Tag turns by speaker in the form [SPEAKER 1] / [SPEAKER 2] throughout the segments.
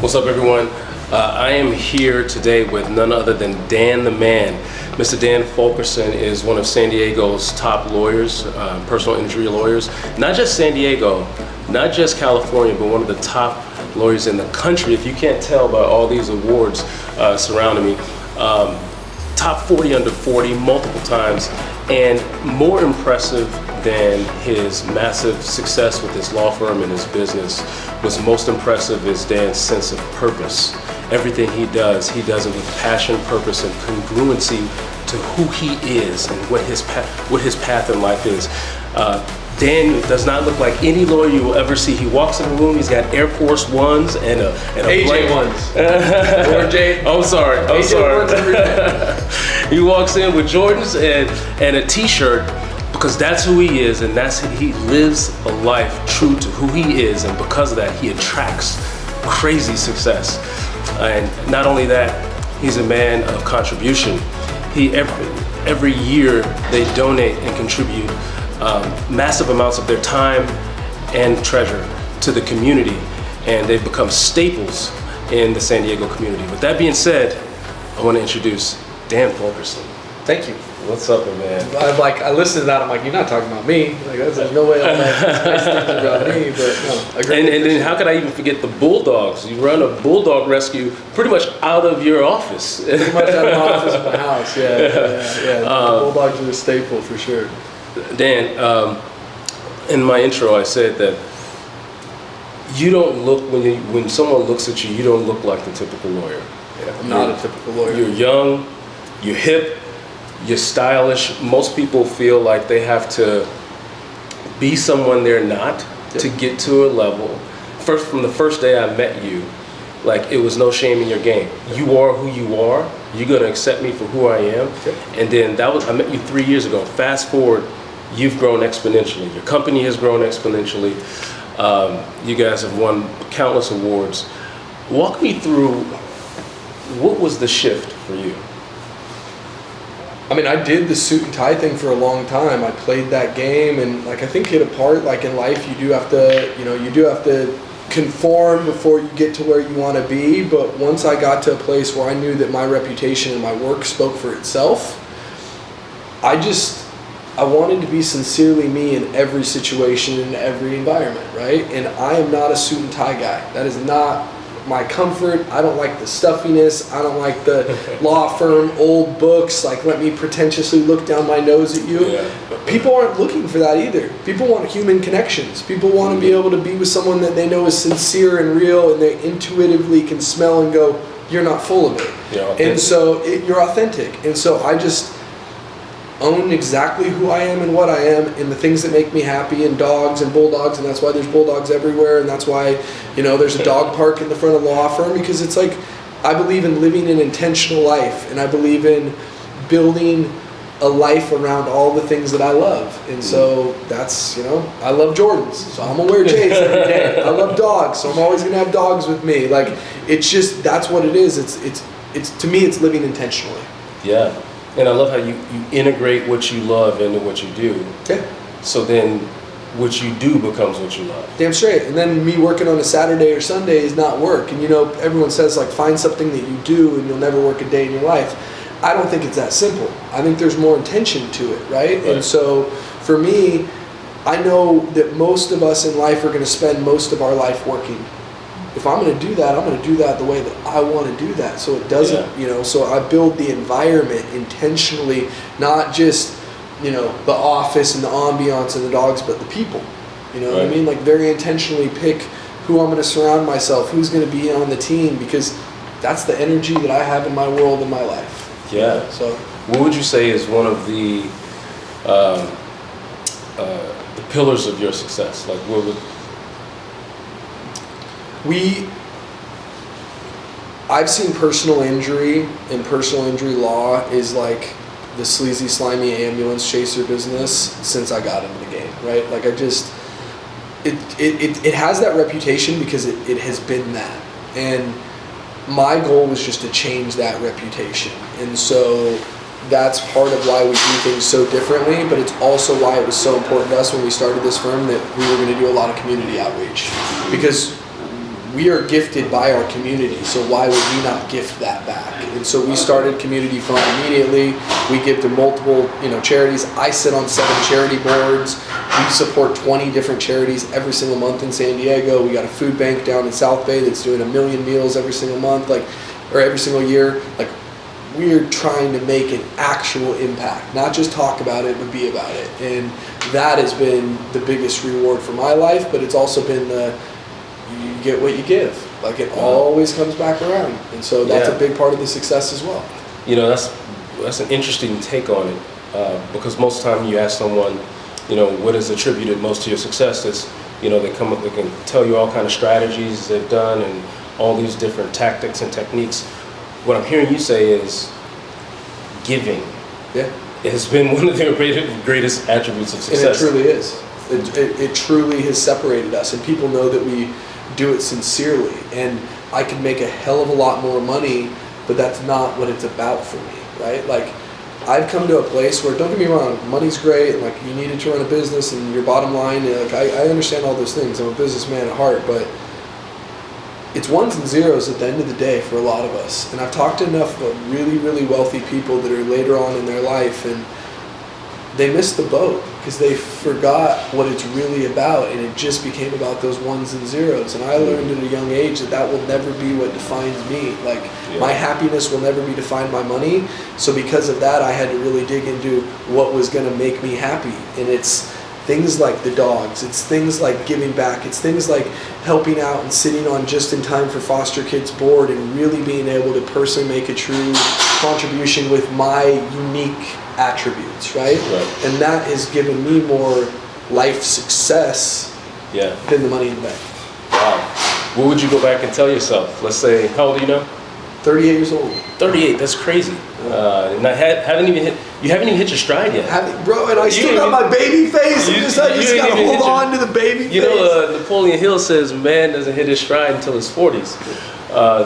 [SPEAKER 1] What's up, everyone? I am here today with none other than Dan the Man. Mr. Dan Fulkerson is one of San Diego's top lawyers, personal injury lawyers. Not just San Diego, not just California, but one of the top lawyers in the country. If you can't tell by all these awards surrounding me, top 40 under 40 multiple times, and more impressive than his massive success with his law firm and his business, what's most impressive is Dan's sense of purpose. Everything he does it with passion, purpose, and congruency to who he is and what his path in life is. Dan does not look like any lawyer you will ever see. He walks in the room, he's got Air Force Ones and a
[SPEAKER 2] AJ ones. Or J.
[SPEAKER 1] I'm sorry. He walks in with Jordans and a t-shirt, because that's who he is, and he lives a life true to who he is, and because of that, he attracts crazy success. And not only that, he's a man of contribution. Every year they donate and contribute massive amounts of their time and treasure to the community, and they've become staples in the San Diego community. With that being said, I want to introduce Dan Fulkerson.
[SPEAKER 2] Thank you.
[SPEAKER 1] What's up, man?
[SPEAKER 2] I listened to that. I'm like, you're not talking about me. Like, there's no way I'm nice things about me. But no.
[SPEAKER 1] And then how could I even forget the Bulldogs? You run a Bulldog rescue pretty much out of your office.
[SPEAKER 2] Pretty much out of my office in my house. Yeah. The Bulldogs are a staple for sure.
[SPEAKER 1] Dan, in my intro, I said that you don't look when someone looks at you, you don't look like the typical lawyer.
[SPEAKER 2] Yeah, I'm not a typical lawyer.
[SPEAKER 1] You're young, you're hip, you're stylish. Most people feel like they have to be someone they're not to get to a level. From the first day I met you, like, it was no shame in your game. You are who you are. You're gonna accept me for who I am. And then I met you 3 years ago. Fast forward, you've grown exponentially. Your company has grown exponentially. You guys have won countless awards. Walk me through, what was the shift for you?
[SPEAKER 2] I mean, I did the suit and tie thing for a long time. I played that game, and like, I think hit a part, like in life, you do have to conform before you get to where you want to be. But once I got to a place where I knew that my reputation and my work spoke for itself, I wanted to be sincerely me in every situation, in every environment, right? And I am not a suit and tie guy. That is not my comfort. I don't like the stuffiness. I don't like the law firm, old books, like, let me pretentiously look down my nose at you. Yeah. People aren't looking for that either. People want human connections. People want to be able to be with someone that they know is sincere and real, and they intuitively can smell and go, you're not full of it. Yeah, and so you're authentic. And so I just own exactly who I am and what I am, and the things that make me happy, and dogs and bulldogs, and that's why there's bulldogs everywhere, and that's why, there's a dog park in the front of the law firm, because it's like, I believe in living an intentional life, and I believe in building a life around all the things that I love. And so that's, I love Jordans, so I'm gonna wear J's every day. I love dogs, so I'm always gonna have dogs with me. Like, it's just, that's what it is. It's to me, it's living intentionally.
[SPEAKER 1] Yeah. And I love how you integrate what you love into what you do.
[SPEAKER 2] Yeah.
[SPEAKER 1] So then what you do becomes what you love.
[SPEAKER 2] Damn straight. And then me working on a Saturday or Sunday is not work. And everyone says, like, find something that you do and you'll never work a day in your life. I don't think it's that simple. I think there's more intention to it, right? And so for me, I know that most of us in life are going to spend most of our life working. If I'm going to do that, I'm going to do that the way that I want to do that. So it doesn't, so I build the environment intentionally, not just, the office and the ambiance and the dogs, but the people. You know what I mean? Like, very intentionally pick who I'm going to surround myself, who's going to be on the team, because that's the energy that I have in my world and my life.
[SPEAKER 1] Yeah.
[SPEAKER 2] So,
[SPEAKER 1] what would you say is one of the pillars of your success? Like, what would...
[SPEAKER 2] I've seen personal injury and personal injury law is like the sleazy, slimy ambulance chaser business since I got into the game, right? Like, it has that reputation because it has been that. And my goal was just to change that reputation. And so that's part of why we do things so differently, but it's also why it was so important to us when we started this firm that we were going to do a lot of community outreach. Because we are gifted by our community, so why would we not gift that back? And so we started Community Fund immediately. We give to multiple, charities. I sit on 7 charity boards. We support 20 different charities every single month in San Diego. We got a food bank down in South Bay that's doing 1 million meals every single month, or every single year. We're trying to make an actual impact, not just talk about it, but be about it. And that has been the biggest reward for my life, but it's also been you get what you give. It always comes back around. And so that's a big part of the success as well.
[SPEAKER 1] That's an interesting take on it, because most of the time you ask someone, what is attributed most to your success, is, they can tell you all kind of strategies they've done and all these different tactics and techniques. What I'm hearing you say is giving.
[SPEAKER 2] Yeah.
[SPEAKER 1] It has been one of the greatest attributes of success.
[SPEAKER 2] And it truly is. It truly has separated us, and people know that we do it sincerely. And I could make a hell of a lot more money, but that's not what it's about for me, right? I've come to a place where, don't get me wrong, money's great, and you needed to run a business, and your bottom line, I understand all those things. I'm a businessman at heart, but it's ones and zeros at the end of the day for a lot of us. And I've talked to enough of really, really wealthy people that are later on in their life, and they missed the boat because they forgot what it's really about, and it just became about those ones and zeros. And I learned at a young age that will never be what defines me. My happiness will never be defined by money. So because of that, I had to really dig into what was going to make me happy. And it's things like the dogs, it's things like giving back, it's things like helping out and sitting on Just in Time for Foster Kids board and really being able to personally make a true contribution with my unique attributes, right? And that has given me more life success than the money in the bank.
[SPEAKER 1] Wow. What would you go back and tell yourself? Let's say, how old are you now?
[SPEAKER 2] 38 years old.
[SPEAKER 1] 38, that's crazy. And haven't even hit your stride yet.
[SPEAKER 2] Bro, and I still got my baby face. I just got to hold on to the baby face.
[SPEAKER 1] Napoleon Hill says man doesn't hit his stride until his 40s.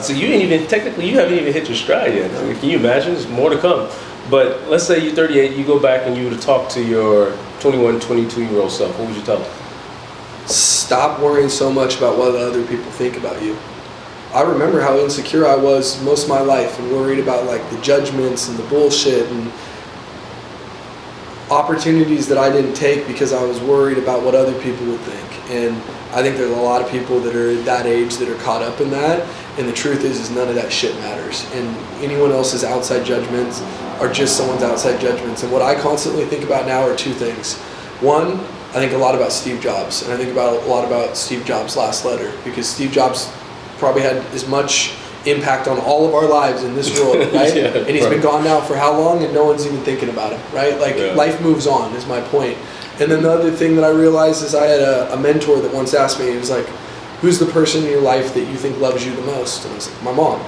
[SPEAKER 1] So you haven't even hit your stride yet. Can you imagine? There's more to come. But let's say you're 38, you go back and you were to talk to your 21, 22-year-old self. What would you tell them?
[SPEAKER 2] Stop worrying so much about what other people think about you. I remember how insecure I was most of my life and worried about the judgments and the bullshit and opportunities that I didn't take because I was worried about what other people would think. And I think there's a lot of people that are at that age that are caught up in that. And the truth is none of that shit matters. And anyone else's outside judgments are just someone's outside judgments. And what I constantly think about now are 2 things. One, I think a lot about Steve Jobs. And I think a lot about Steve Jobs' last letter, because Steve Jobs probably had as much impact on all of our lives in this world, right? And he's been gone now for how long, and no one's even thinking about him, right? Life moves on is my point. And then the other thing that I realized is I had a mentor that once asked me, he was like, who's the person in your life that you think loves you the most? And I was like, my mom.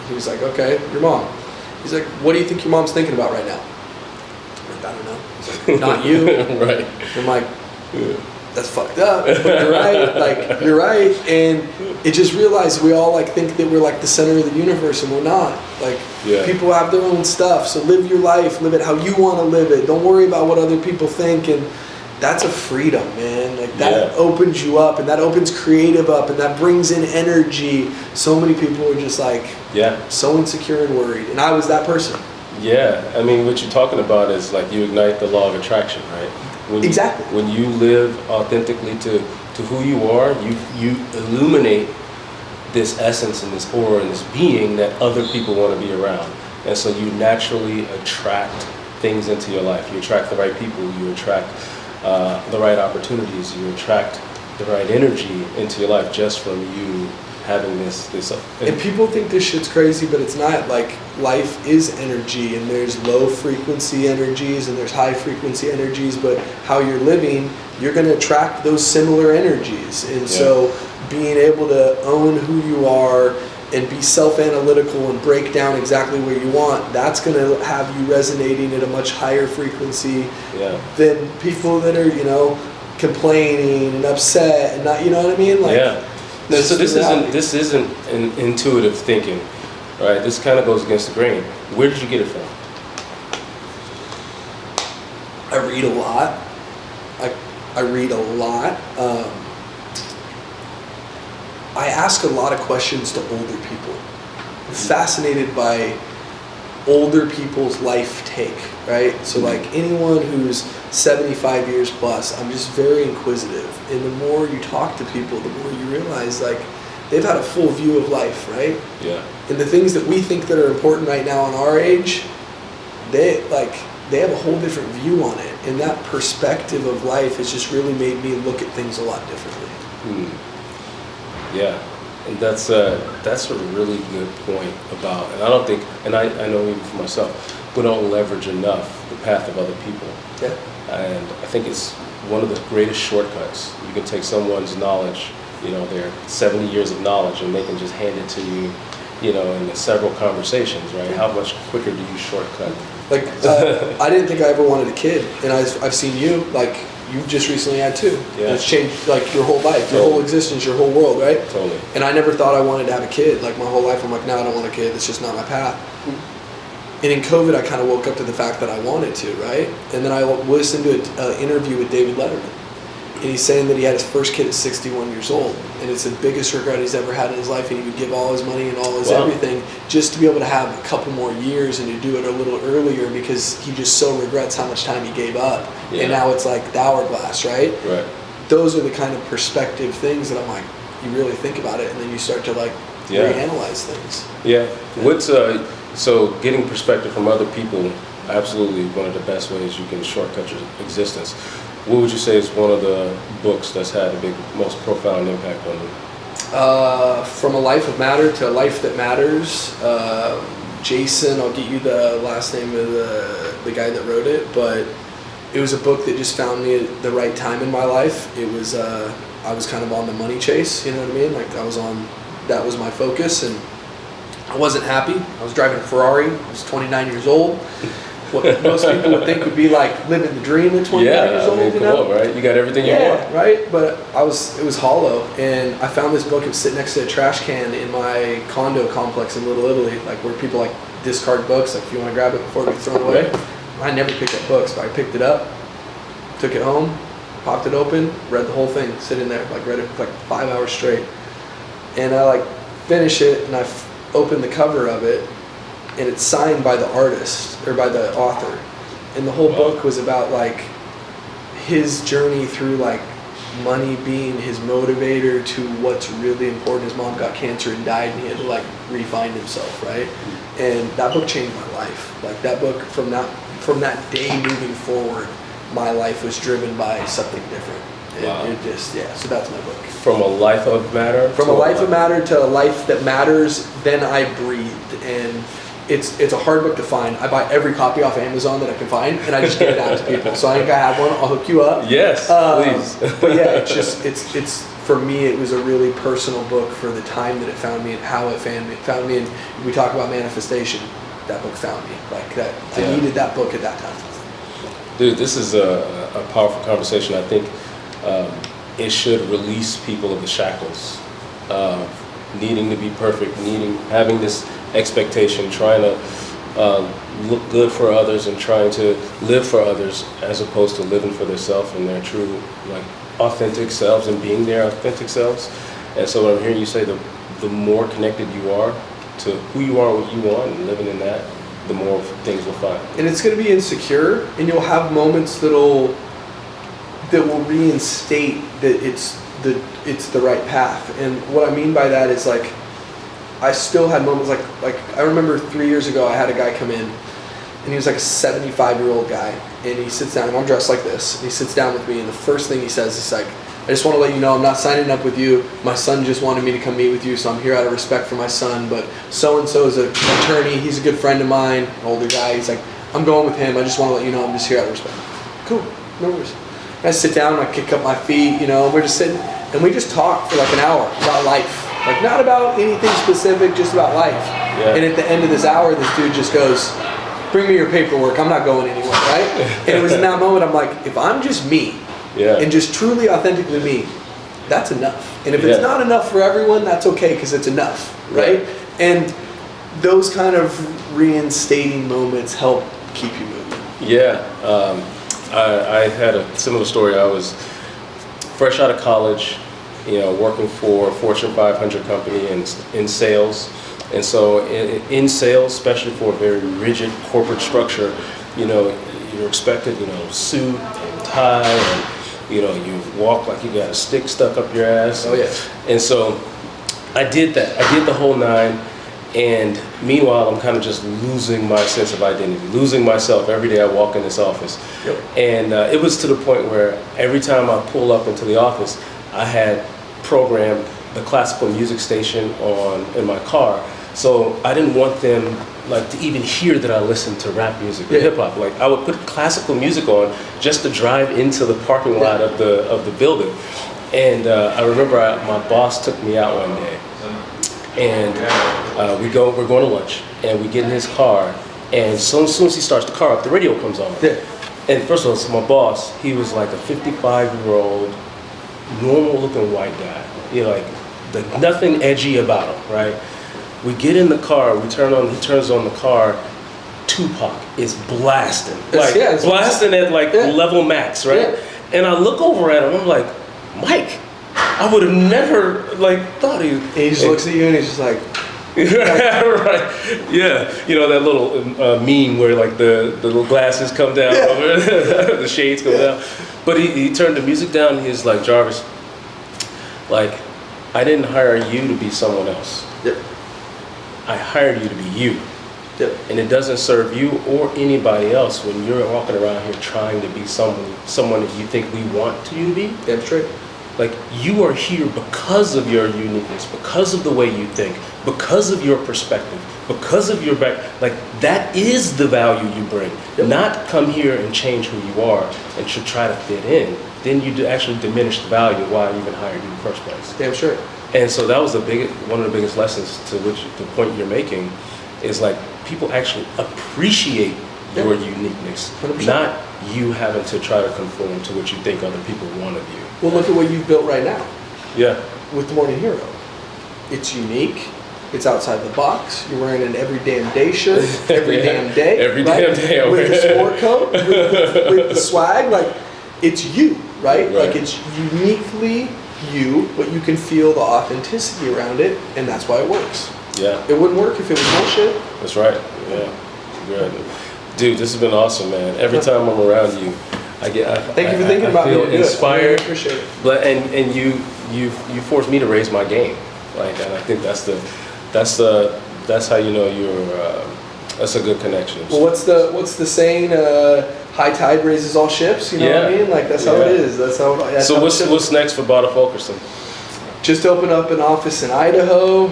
[SPEAKER 2] He was like, okay, your mom. He's like, what do you think your mom's thinking about right now? I'm like, I don't know. He's like, not you.
[SPEAKER 1] Right.
[SPEAKER 2] I'm like, that's fucked up, but you're right. You're right. And it just realized we all think that we're the center of the universe, and we're not. People have their own stuff, so live your life, live it how you want to live it. Don't worry about what other people think. And that's a freedom, man. That opens you up, and that opens creative up, and that brings in energy. So many people are just so insecure and worried, and I was that person.
[SPEAKER 1] Yeah, I mean, what you're talking about is you ignite the law of attraction, right?
[SPEAKER 2] Exactly.
[SPEAKER 1] When you live authentically to who you are, you illuminate this essence and this aura and this being that other people want to be around. And so you naturally attract things into your life. You attract the right people, you attract the right opportunities, you attract the right energy into your life just from you having this.
[SPEAKER 2] And people think this shit's crazy, but it's not. Life is energy, and there's low frequency energies and there's high frequency energies, but how you're living, you're going to attract those similar energies. And so being able to own who you are and be self-analytical and break down exactly where you want, that's going to have you resonating at a much higher frequency than people that are, complaining and upset and not, you know what I mean?
[SPEAKER 1] No, so this isn't an intuitive thinking, right? This kind of goes against the grain. Where did you get it from?
[SPEAKER 2] I read a lot. I read a lot. I ask a lot of questions to older people. I'm fascinated by older people's life take, right? So like anyone who's 75 years plus, I'm just very inquisitive. And the more you talk to people, the more you realize like they've had a full view of life, right?
[SPEAKER 1] Yeah.
[SPEAKER 2] And the things that we think that are important right now in our age, they have a whole different view on it. And that perspective of life has just really made me look at things a lot differently.
[SPEAKER 1] Yeah. And that's a really good point about, and I don't think, and I know even for myself, we don't leverage enough the path of other people.
[SPEAKER 2] Yeah.
[SPEAKER 1] And I think it's one of the greatest shortcuts. You can take someone's knowledge, their 70 years of knowledge, and they can just hand it to you, in several conversations, right? How much quicker do you shortcut?
[SPEAKER 2] Like, I didn't think I ever wanted a kid, and I've seen you, like, you just recently had two.
[SPEAKER 1] Yeah.
[SPEAKER 2] And it's changed, like, your whole life, your whole existence, your whole world, right?
[SPEAKER 1] Totally.
[SPEAKER 2] And I never thought I wanted to have a kid. Like, my whole life, I'm like, no, I don't want a kid. It's just not my path. And in COVID, I kind of woke up to the fact that I wanted to, right? And then I listened to an interview with David Letterman. And he's saying that he had his first kid at 61 years old. And it's the biggest regret he's ever had in his life. And he would give all his money and all his everything just to be able to have a couple more years and to do it a little earlier because he just so regrets how much time he gave up. Yeah. And now it's like the hourglass, right?
[SPEAKER 1] Right.
[SPEAKER 2] Those are the kind of perspective things that I'm like, you really think about it and then you start to like reanalyze things.
[SPEAKER 1] Yeah. What's so getting perspective from other people, absolutely one of the best ways you can shortcut your existence. What would you say is one of the books that's had the most profound impact on you?
[SPEAKER 2] From A Life of Matter to A Life That Matters. Jason, I'll get you the last name of the guy that wrote it, but it was a book that just found me at the right time in my life. It was, I was kind of on the money chase, you know what I mean? Like that was my focus, and I wasn't happy. I was driving a Ferrari. I was 29 years old. What most people would think would be like living the dream at 29 years old.
[SPEAKER 1] Come on, right? You got everything you want.
[SPEAKER 2] Right? But it was hollow, and I found this book. It was sitting next to a trash can in my condo complex in Little Italy, like where people like discard books, like if you want to grab it before it gets thrown away.
[SPEAKER 1] Right.
[SPEAKER 2] I never picked up books, but I picked it up, took it home, popped it open, read the whole thing, sitting there, like read it for like 5 hours straight, and I like finish it, and I opened the cover of it. And it's signed by the artist or by the author, and the whole book was about like his journey through like money being his motivator to what's really important. His mom got cancer and died, and he had to like re-find himself, right? And that book changed my life. Like that book, from that day moving forward, my life was driven by something different. It just, so that's my book.
[SPEAKER 1] From a life of matter?
[SPEAKER 2] From a life of matter to a life that matters, then I breathed. And it's a hard book to find. I buy every copy off Amazon that I can find, and I just get it out to people. So I think I have one. I'll hook you up.
[SPEAKER 1] Yes, please.
[SPEAKER 2] But yeah, it's for me, it was a really personal book for the time that it found me and how it found me. And we talk about manifestation. That book found me. Like that, I needed that book at that time.
[SPEAKER 1] Dude, this is a powerful conversation. I think it should release people of the shackles of needing to be perfect, having this expectation, trying to look good for others and trying to live for others, as opposed to living for themselves and their true, like, authentic selves and being their authentic selves. And so what I'm hearing you say, the more connected you are to who you are, what you want, and living in that, the more things will find.
[SPEAKER 2] And it's going to be insecure, and you'll have moments that will reinstate that it's the right path. And what I mean by that is, like, I still had moments like I remember 3 years ago I had a guy come in, and he was like a 75-year-old guy, and he sits down, and I'm dressed like this, and he sits down with me, and the first thing he says is like, I just want to let you know I'm not signing up with you. My son just wanted me to come meet with you, so I'm here out of respect for my son, but so-and-so is an attorney, he's a good friend of mine, an older guy, he's like, I'm going with him, I just want to let you know I'm just here out of respect. Cool, no worries. And I sit down, and I kick up my feet, and we're just sitting, and we just talk for like an hour about life. Like, not about anything specific, just about life. Yeah. And at the end of this hour, this dude just goes, bring me your paperwork, I'm not going anywhere, right? And it was in that moment, I'm like, if I'm just me, and just truly authentically me, that's enough. And if it's not enough for everyone, that's okay, because it's enough, right? And those kind of reinstating moments help keep you moving.
[SPEAKER 1] Yeah. I had a similar story. I was fresh out of college, working for a Fortune 500 company in sales. And so in sales, especially for a very rigid corporate structure, you're expected, suit and tie, and, you walk like you got a stick stuck up your ass.
[SPEAKER 2] Oh, yeah.
[SPEAKER 1] And so I did that. I did the whole nine. And meanwhile, I'm kind of just losing my sense of identity, losing myself every day I walk in this office.
[SPEAKER 2] Yep.
[SPEAKER 1] And it was to the point where every time I pull up into the office, I had programmed the classical music station on in my car. So I didn't want them to even hear that I listened to rap music or hip hop. Like I would put classical music on just to drive into the parking lot of the building. And I remember my boss took me out one day. And we're going to lunch, and we get in his car, and as soon as he starts the car up, the radio comes on.
[SPEAKER 2] Yeah.
[SPEAKER 1] And first of all, so my boss, he was like a 55-year-old, normal-looking white guy. Nothing edgy about him, right? We get in the car, he turns on the car, Tupac is blasting, blasting at level max, right?
[SPEAKER 2] Yeah.
[SPEAKER 1] And I look over at him, I'm like, Mike. I would have never thought he.
[SPEAKER 2] He just looks at you and he's just like,
[SPEAKER 1] right, yeah. That little meme where the little glasses come down, the shades come down. But he turned the music down. He's like, Jarvis, I didn't hire you to be someone else.
[SPEAKER 2] Yep.
[SPEAKER 1] I hired you to be you.
[SPEAKER 2] Yep.
[SPEAKER 1] And it doesn't serve you or anybody else when you're walking around here trying to be someone that you think we want you to be.
[SPEAKER 2] That's right.
[SPEAKER 1] You are here because of your uniqueness, because of the way you think, because of your perspective, because of your back. That is the value you bring.
[SPEAKER 2] Yep.
[SPEAKER 1] Not come here and change who you are and should try to fit in. Then you actually diminish the value of why I even hired you in the first place.
[SPEAKER 2] Damn straight.
[SPEAKER 1] And so that was one of the biggest lessons to which the point you're making is people actually appreciate your uniqueness,
[SPEAKER 2] 100%.
[SPEAKER 1] not you having to try to conform to what you think other people want of you.
[SPEAKER 2] Well, look at what you've built right now.
[SPEAKER 1] Yeah.
[SPEAKER 2] With the Morning Hero. It's unique. It's outside the box. You're wearing an every damn day shirt every damn day.
[SPEAKER 1] Every damn day.
[SPEAKER 2] With the sport coat, with the swag. It's you, right?
[SPEAKER 1] Right.
[SPEAKER 2] It's uniquely you, but you can feel the authenticity around it, and that's why it works.
[SPEAKER 1] Yeah.
[SPEAKER 2] It wouldn't work if it was bullshit.
[SPEAKER 1] That's right. Yeah. Good. Dude, this has been awesome, man. Every time I'm around you,
[SPEAKER 2] Thank you for thinking about me.
[SPEAKER 1] I feel inspired.
[SPEAKER 2] I appreciate it.
[SPEAKER 1] But and you forced me to raise my game. And I think that's how you're that's a good connection.
[SPEAKER 2] Well, what's the saying? High tide raises all ships. You know what I mean? That's how it is.
[SPEAKER 1] So what's next for Bada Fulkerson?
[SPEAKER 2] Just opened up an office in Idaho.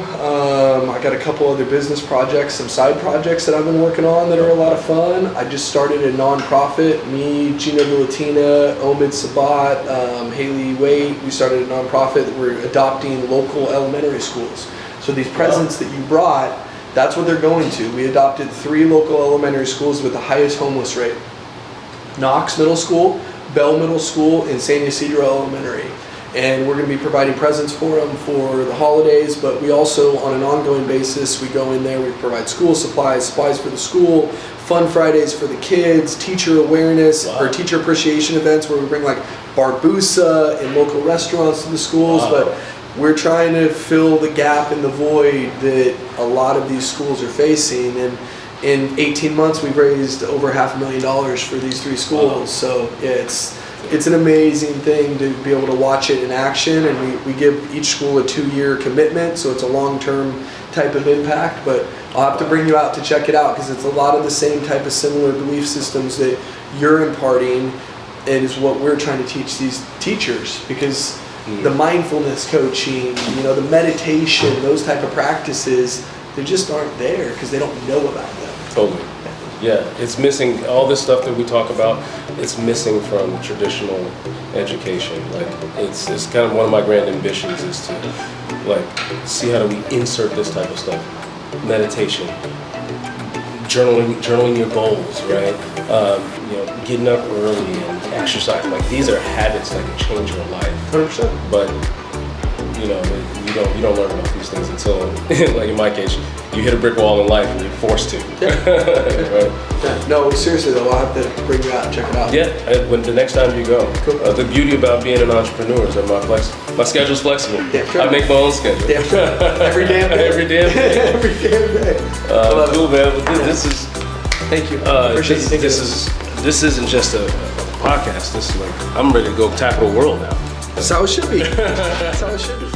[SPEAKER 2] I got a couple other business projects, some side projects that I've been working on that are a lot of fun. I just started a nonprofit. Me, Gina Milatina, Omid Sabat, Haley Waite. We started a nonprofit that we're adopting local elementary schools. So these presents that you brought, that's what they're going to. We adopted 3 local elementary schools with the highest homeless rate. Knox Middle School, Bell Middle School, and San Ysidro Elementary. And we're going to be providing presents for them for the holidays, but we also, on an ongoing basis, we go in there, we provide school supplies for the school, fun Fridays for the kids, teacher awareness, or teacher appreciation events where we bring Barbusa and local restaurants to the schools, but we're trying to fill the gap and the void that a lot of these schools are facing. And in 18 months, we've raised over $500,000 for these 3 schools. So it's an amazing thing to be able to watch it in action, and we give each school a 2-year commitment, so it's a long-term type of impact. But I'll have to bring you out to check it out because it's a lot of the same type of similar belief systems that you're imparting, and is what we're trying to teach these teachers, because the mindfulness coaching, the meditation, those type of practices, they just aren't there because they don't know about them.
[SPEAKER 1] Totally. Yeah, it's missing all this stuff that we talk about. It's missing from traditional education. It's kind of one of my grand ambitions is to see how do we insert this type of stuff. Meditation, journaling your goals, right? Getting up early and exercise. These are habits that can change your life.
[SPEAKER 2] 100%.
[SPEAKER 1] But you know, you don't learn about these things until, like in my case, you hit a brick wall in life and you're forced to. Right?
[SPEAKER 2] Yeah. No, seriously though, I'll have to bring you out and check it out.
[SPEAKER 1] Yeah, when the next time you go.
[SPEAKER 2] Cool.
[SPEAKER 1] The beauty about being an entrepreneur is that my schedule's flexible.
[SPEAKER 2] Yeah, sure.
[SPEAKER 1] I make my own schedule.
[SPEAKER 2] Yeah, sure. Every damn day.
[SPEAKER 1] Every damn day.
[SPEAKER 2] Every damn day.
[SPEAKER 1] Cool, man. This is.
[SPEAKER 2] Thank you. Appreciate you thinking
[SPEAKER 1] This isn't just a podcast. This is like I'm ready to go tackle the world now.
[SPEAKER 2] That's how it should be. That's how it should be.